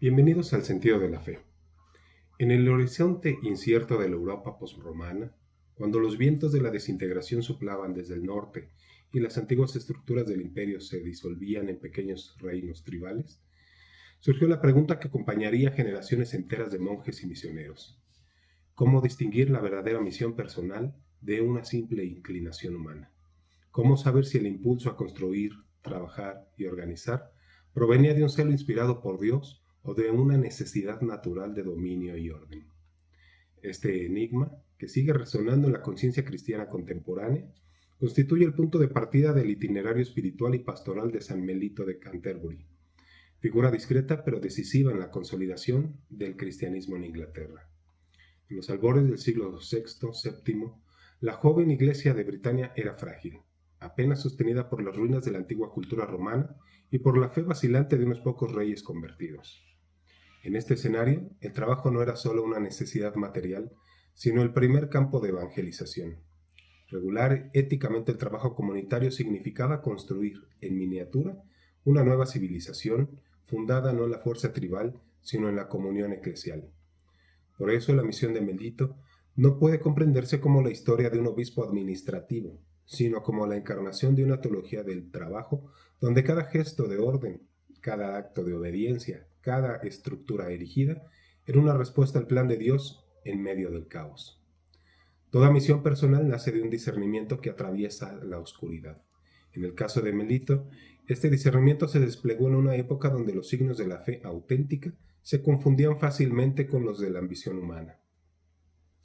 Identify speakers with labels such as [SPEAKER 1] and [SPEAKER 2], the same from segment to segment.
[SPEAKER 1] Bienvenidos al Sentido de la Fe. En el horizonte incierto de la Europa posromana, cuando los vientos de la desintegración soplaban desde el norte y las antiguas estructuras del imperio se disolvían en pequeños reinos tribales, surgió la pregunta que acompañaría generaciones enteras de monjes y misioneros: ¿cómo distinguir la verdadera misión personal de una simple inclinación humana? ¿Cómo saber si el impulso a construir, trabajar y organizar provenía de un celo inspirado por Dios o de una necesidad natural de dominio y orden? Este enigma, que sigue resonando en la conciencia cristiana contemporánea, constituye el punto de partida del itinerario espiritual y pastoral de San Melito de Canterbury, figura discreta pero decisiva en la consolidación del cristianismo en Inglaterra. En los albores del siglo VI-VII, la joven iglesia de Britania era frágil, apenas sostenida por las ruinas de la antigua cultura romana y por la fe vacilante de unos pocos reyes convertidos. En este escenario, el trabajo no era solo una necesidad material, sino el primer campo de evangelización. Regular éticamente el trabajo comunitario significaba construir, en miniatura, una nueva civilización fundada no en la fuerza tribal, sino en la comunión eclesial. Por eso la misión de Melito no puede comprenderse como la historia de un obispo administrativo, sino como la encarnación de una teología del trabajo, donde cada gesto de orden, cada acto de obediencia, cada estructura erigida, era una respuesta al plan de Dios en medio del caos. Toda misión personal nace de un discernimiento que atraviesa la oscuridad. En el caso de Melito, este discernimiento se desplegó en una época donde los signos de la fe auténtica se confundían fácilmente con los de la ambición humana.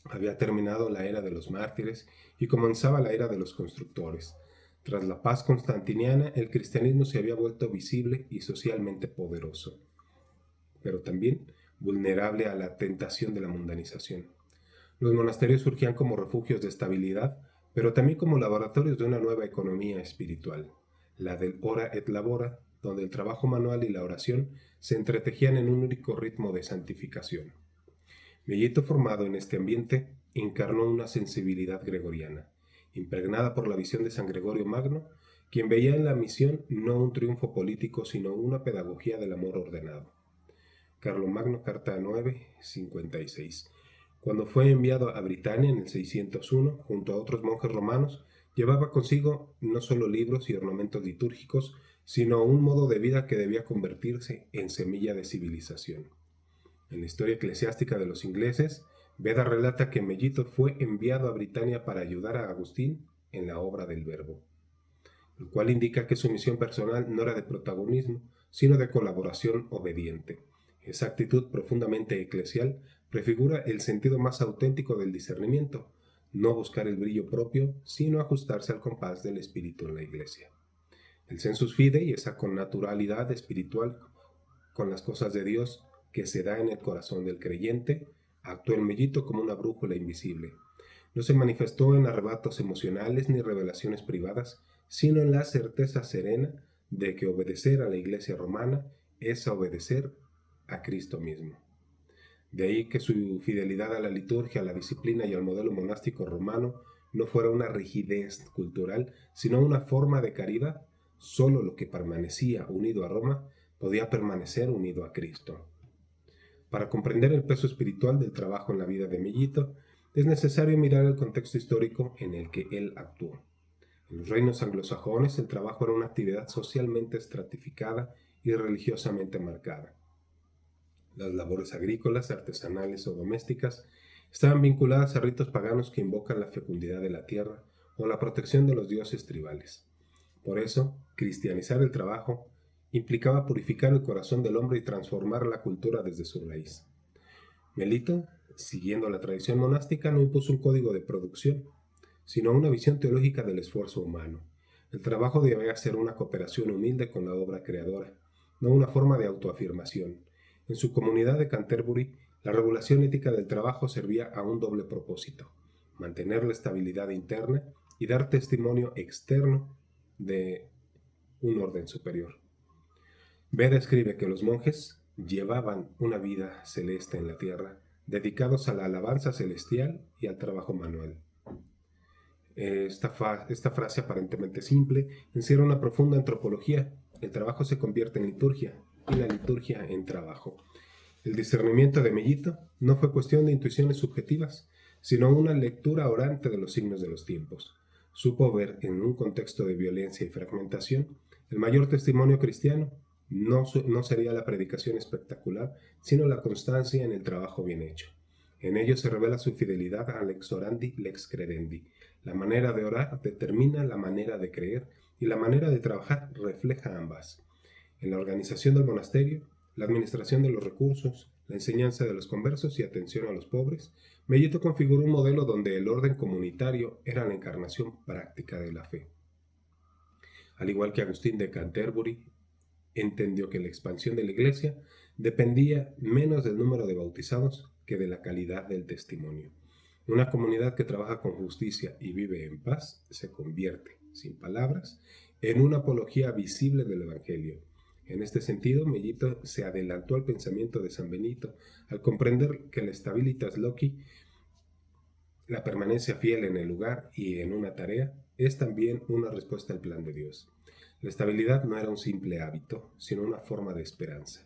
[SPEAKER 1] Había terminado la era de los mártires y comenzaba la era de los constructores. Tras la paz constantiniana, el cristianismo se había vuelto visible y socialmente poderoso, pero también vulnerable a la tentación de la mundanización. Los monasterios surgían como refugios de estabilidad, pero también como laboratorios de una nueva economía espiritual, la del ora et labora, donde el trabajo manual y la oración se entretejían en un único ritmo de santificación. Mellito, formado en este ambiente, encarnó una sensibilidad gregoriana, impregnada por la visión de San Gregorio Magno, quien veía en la misión no un triunfo político, sino una pedagogía del amor ordenado. Carlomagno, carta 9, 56. Cuando fue enviado a Britania en el 601, junto a otros monjes romanos, llevaba consigo no solo libros y ornamentos litúrgicos, sino un modo de vida que debía convertirse en semilla de civilización. En la historia eclesiástica de los ingleses, Beda relata que Mellito fue enviado a Britania para ayudar a Agustín en la obra del Verbo, lo cual indica que su misión personal no era de protagonismo, sino de colaboración obediente. Esa actitud profundamente eclesial prefigura el sentido más auténtico del discernimiento: no buscar el brillo propio, sino ajustarse al compás del Espíritu en la Iglesia. El sensus fidei, esa connaturalidad espiritual con las cosas de Dios que se da en el corazón del creyente, actuó en Mellito como una brújula invisible. No se manifestó en arrebatos emocionales ni revelaciones privadas, sino en la certeza serena de que obedecer a la Iglesia romana es obedecer a Cristo mismo. De ahí que su fidelidad a la liturgia, a la disciplina y al modelo monástico romano no fuera una rigidez cultural, sino una forma de caridad. Solo lo que permanecía unido a Roma podía permanecer unido a Cristo. Para comprender el peso espiritual del trabajo en la vida de Mellito, es necesario mirar el contexto histórico en el que él actuó. En los reinos anglosajones, el trabajo era una actividad socialmente estratificada y religiosamente marcada. Las labores agrícolas, artesanales o domésticas estaban vinculadas a ritos paganos que invocan la fecundidad de la tierra o la protección de los dioses tribales. Por eso, cristianizar el trabajo implicaba purificar el corazón del hombre y transformar la cultura desde su raíz. Melito, siguiendo la tradición monástica, no impuso un código de producción, sino una visión teológica del esfuerzo humano. El trabajo debía ser una cooperación humilde con la obra creadora, no una forma de autoafirmación. En su comunidad de Canterbury, la regulación ética del trabajo servía a un doble propósito: mantener la estabilidad interna y dar testimonio externo de un orden superior. Beda escribe que los monjes llevaban una vida celeste en la tierra, dedicados a la alabanza celestial y al trabajo manual. Esta frase aparentemente simple encierra una profunda antropología. El trabajo se convierte en liturgia, y la liturgia en trabajo. El discernimiento de Mellito no fue cuestión de intuiciones subjetivas, sino una lectura orante de los signos de los tiempos. Supo ver en un contexto de violencia y fragmentación el mayor testimonio cristiano no sería la predicación espectacular, sino la constancia en el trabajo bien hecho. En ello se revela su fidelidad a lex orandi, lex credendi. La manera de orar determina la manera de creer y la manera de trabajar refleja ambas. En la organización del monasterio, la administración de los recursos, la enseñanza de los conversos y atención a los pobres, Mellito configuró un modelo donde el orden comunitario era la encarnación práctica de la fe. Al igual que Agustín de Canterbury, entendió que la expansión de la Iglesia dependía menos del número de bautizados que de la calidad del testimonio. Una comunidad que trabaja con justicia y vive en paz se convierte, sin palabras, en una apología visible del Evangelio. En este sentido, Mellito se adelantó al pensamiento de San Benito al comprender que la stabilitas loci, la permanencia fiel en el lugar y en una tarea, es también una respuesta al plan de Dios. La estabilidad no era un simple hábito, sino una forma de esperanza.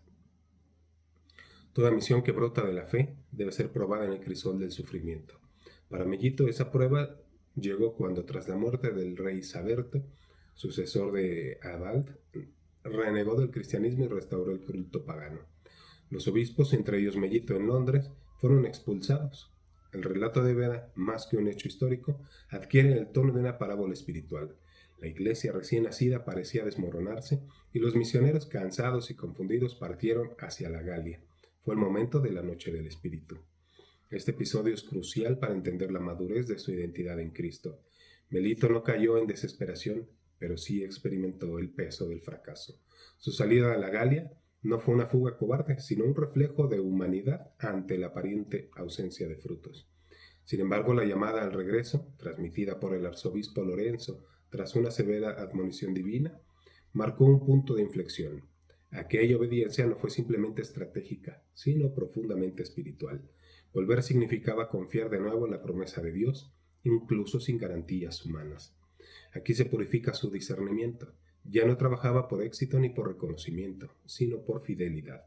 [SPEAKER 1] Toda misión que brota de la fe debe ser probada en el crisol del sufrimiento. Para Mellito esa prueba llegó cuando, tras la muerte del rey Saberto, sucesor de Abald, renegó del cristianismo y restauró el culto pagano. Los obispos, entre ellos Mellito en Londres, fueron expulsados. El relato de Beda, más que un hecho histórico, adquiere el tono de una parábola espiritual. La iglesia recién nacida parecía desmoronarse y los misioneros, cansados y confundidos, partieron hacia la Galia. Fue el momento de la noche del Espíritu. Este episodio es crucial para entender la madurez de su identidad en Cristo. Mellito no cayó en desesperación, pero sí experimentó el peso del fracaso. Su salida a la Galia no fue una fuga cobarde, sino un reflejo de humanidad ante la aparente ausencia de frutos. Sin embargo, la llamada al regreso, transmitida por el arzobispo Lorenzo tras una severa admonición divina, marcó un punto de inflexión. Aquella obediencia no fue simplemente estratégica, sino profundamente espiritual. Volver significaba confiar de nuevo en la promesa de Dios, incluso sin garantías humanas. Aquí se purifica su discernimiento. Ya no trabajaba por éxito ni por reconocimiento, sino por fidelidad.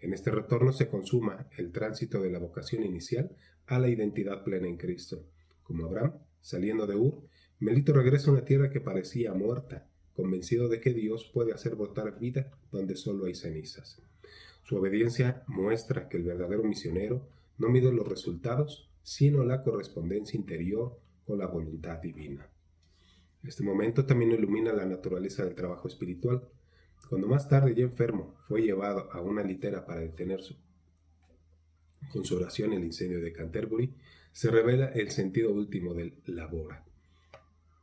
[SPEAKER 1] En este retorno se consuma el tránsito de la vocación inicial a la identidad plena en Cristo. Como Abraham, saliendo de Ur, Mellito regresa a una tierra que parecía muerta, convencido de que Dios puede hacer brotar vida donde solo hay cenizas. Su obediencia muestra que el verdadero misionero no mide los resultados, sino la correspondencia interior con la voluntad divina. Este momento también ilumina la naturaleza del trabajo espiritual. Cuando más tarde, ya enfermo, fue llevado a una litera para detener con su oración el incendio de Canterbury, se revela el sentido último del labora.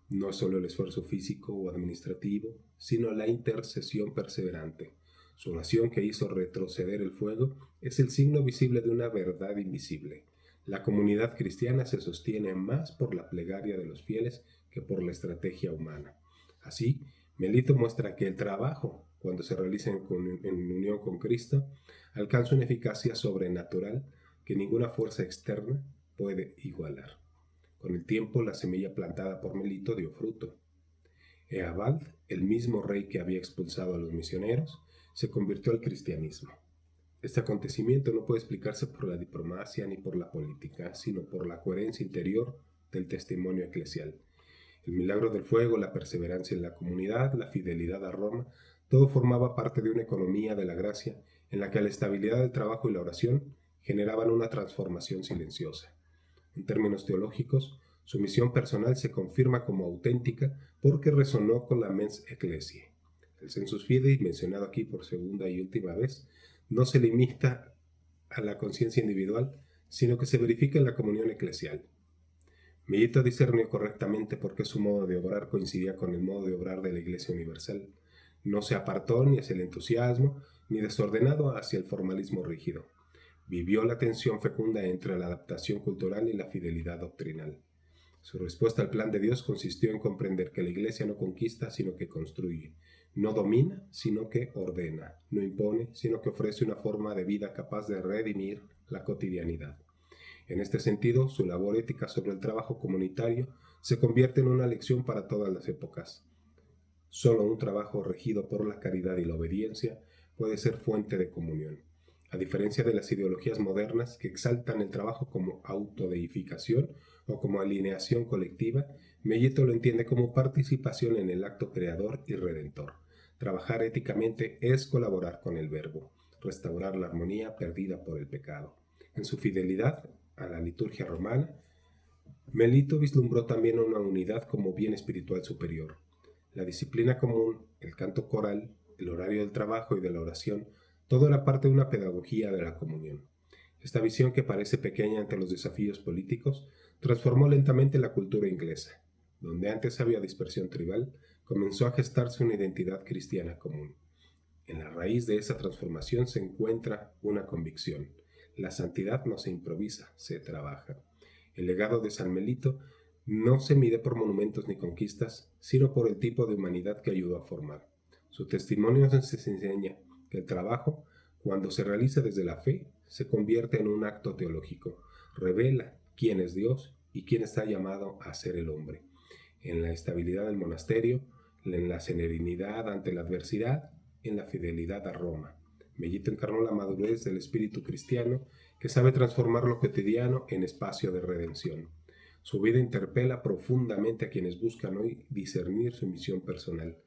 [SPEAKER 1] No solo el esfuerzo físico o administrativo, sino la intercesión perseverante. Su oración, que hizo retroceder el fuego, es el signo visible de una verdad invisible. La comunidad cristiana se sostiene más por la plegaria de los fieles que por la estrategia humana. Así, Mellito muestra que el trabajo, cuando se realiza en unión con Cristo, alcanza una eficacia sobrenatural que ninguna fuerza externa puede igualar. Con el tiempo, la semilla plantada por Mellito dio fruto. Eabald, el mismo rey que había expulsado a los misioneros, se convirtió al cristianismo. Este acontecimiento no puede explicarse por la diplomacia ni por la política, sino por la coherencia interior del testimonio eclesial. El milagro del fuego, la perseverancia en la comunidad, la fidelidad a Roma, todo formaba parte de una economía de la gracia en la que la estabilidad del trabajo y la oración generaban una transformación silenciosa. En términos teológicos, su misión personal se confirma como auténtica porque resonó con la mens ecclesiae. El sensus fidei, mencionado aquí por segunda y última vez, no se limita a la conciencia individual, sino que se verifica en la comunión eclesial. Mellito discernió correctamente porque su modo de obrar coincidía con el modo de obrar de la Iglesia Universal. No se apartó ni hacia el entusiasmo, ni desordenado hacia el formalismo rígido. Vivió la tensión fecunda entre la adaptación cultural y la fidelidad doctrinal. Su respuesta al plan de Dios consistió en comprender que la Iglesia no conquista, sino que construye. No domina, sino que ordena. No impone, sino que ofrece una forma de vida capaz de redimir la cotidianidad. En este sentido, su labor ética sobre el trabajo comunitario se convierte en una lección para todas las épocas. Solo un trabajo regido por la caridad y la obediencia puede ser fuente de comunión. A diferencia de las ideologías modernas que exaltan el trabajo como autodeificación o como alineación colectiva, Mellito lo entiende como participación en el acto creador y redentor. Trabajar éticamente es colaborar con el Verbo, restaurar la armonía perdida por el pecado. En su fidelidad a la liturgia romana, Melito vislumbró también una unidad como bien espiritual superior. La disciplina común, el canto coral, el horario del trabajo y de la oración, todo era parte de una pedagogía de la comunión. Esta visión, que parece pequeña ante los desafíos políticos, transformó lentamente la cultura inglesa. Donde antes había dispersión tribal, comenzó a gestarse una identidad cristiana común. En la raíz de esa transformación se encuentra una convicción: la santidad no se improvisa, se trabaja. El legado de San Melito no se mide por monumentos ni conquistas, sino por el tipo de humanidad que ayudó a formar. Su testimonio nos enseña que el trabajo, cuando se realiza desde la fe, se convierte en un acto teológico. Revela quién es Dios y quién está llamado a ser el hombre. En la estabilidad del monasterio, en la serenidad ante la adversidad, en la fidelidad a Roma. Mellito encarnó la madurez del espíritu cristiano que sabe transformar lo cotidiano en espacio de redención. Su vida interpela profundamente a quienes buscan hoy discernir su misión personal.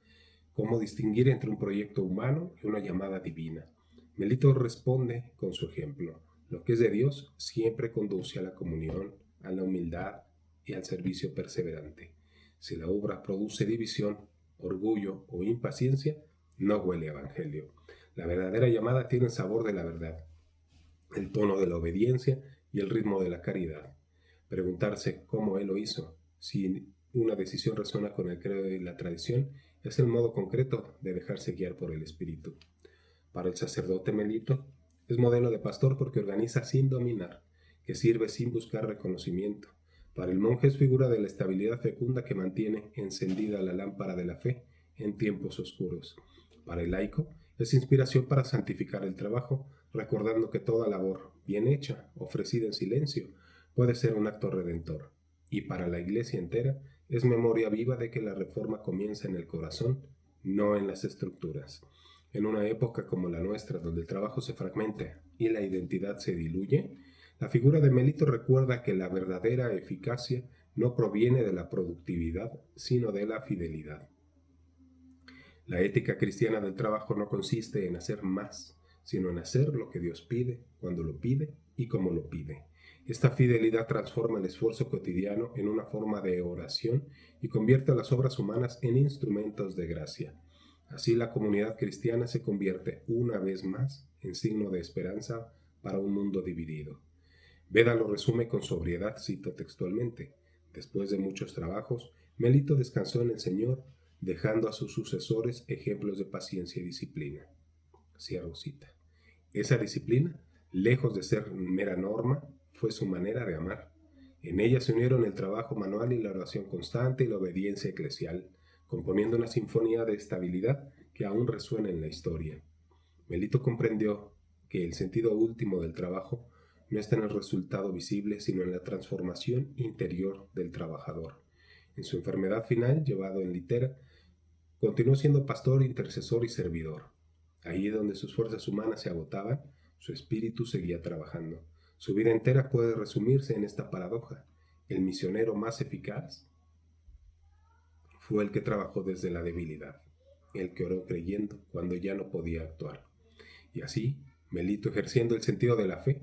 [SPEAKER 1] Cómo distinguir entre un proyecto humano y una llamada divina. Melito responde con su ejemplo. Lo que es de Dios siempre conduce a la comunión, a la humildad y al servicio perseverante. Si la obra produce división, orgullo o impaciencia, no huele a evangelio. La verdadera llamada tiene el sabor de la verdad, el tono de la obediencia y el ritmo de la caridad. Preguntarse cómo él lo hizo, si una decisión resuena con el credo y la tradición, es el modo concreto de dejarse guiar por el Espíritu. Para el sacerdote Melito, es modelo de pastor porque organiza sin dominar, que sirve sin buscar reconocimiento. Para el monje es figura de la estabilidad fecunda que mantiene encendida la lámpara de la fe en tiempos oscuros. Para el laico es inspiración para santificar el trabajo, recordando que toda labor bien hecha, ofrecida en silencio, puede ser un acto redentor. Y para la Iglesia entera es memoria viva de que la reforma comienza en el corazón, no en las estructuras. En una época como la nuestra, donde el trabajo se fragmenta y la identidad se diluye, la figura de Melito recuerda que la verdadera eficacia no proviene de la productividad, sino de la fidelidad. La ética cristiana del trabajo no consiste en hacer más, sino en hacer lo que Dios pide, cuando lo pide y como lo pide. Esta fidelidad transforma el esfuerzo cotidiano en una forma de oración y convierte a las obras humanas en instrumentos de gracia. Así la comunidad cristiana se convierte una vez más en signo de esperanza para un mundo dividido. Beda lo resume con sobriedad, cito textualmente: después de muchos trabajos, Melito descansó en el Señor, dejando a sus sucesores ejemplos de paciencia y disciplina. Cierro cita. Esa disciplina, lejos de ser mera norma, fue su manera de amar. En ella se unieron el trabajo manual y la oración constante y la obediencia eclesial, componiendo una sinfonía de estabilidad que aún resuena en la historia. Melito comprendió que el sentido último del trabajo no está en el resultado visible, sino en la transformación interior del trabajador. En su enfermedad final, llevado en litera, continuó siendo pastor, intercesor y servidor. Allí donde sus fuerzas humanas se agotaban, su espíritu seguía trabajando. Su vida entera puede resumirse en esta paradoja: el misionero más eficaz fue el que trabajó desde la debilidad, el que oró creyendo cuando ya no podía actuar. Y así, Melito, ejerciendo el sentido de la fe,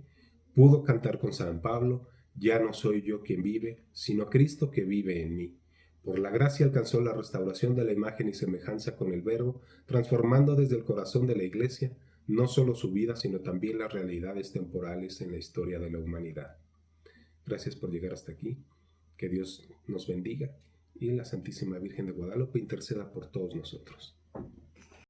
[SPEAKER 1] pudo cantar con San Pablo: ya no soy yo quien vive, sino Cristo que vive en mí. Por la gracia alcanzó la restauración de la imagen y semejanza con el Verbo, transformando desde el corazón de la Iglesia no solo su vida, sino también las realidades temporales en la historia de la humanidad. Gracias por llegar hasta aquí. Que Dios nos bendiga y la Santísima Virgen de Guadalupe interceda por todos nosotros.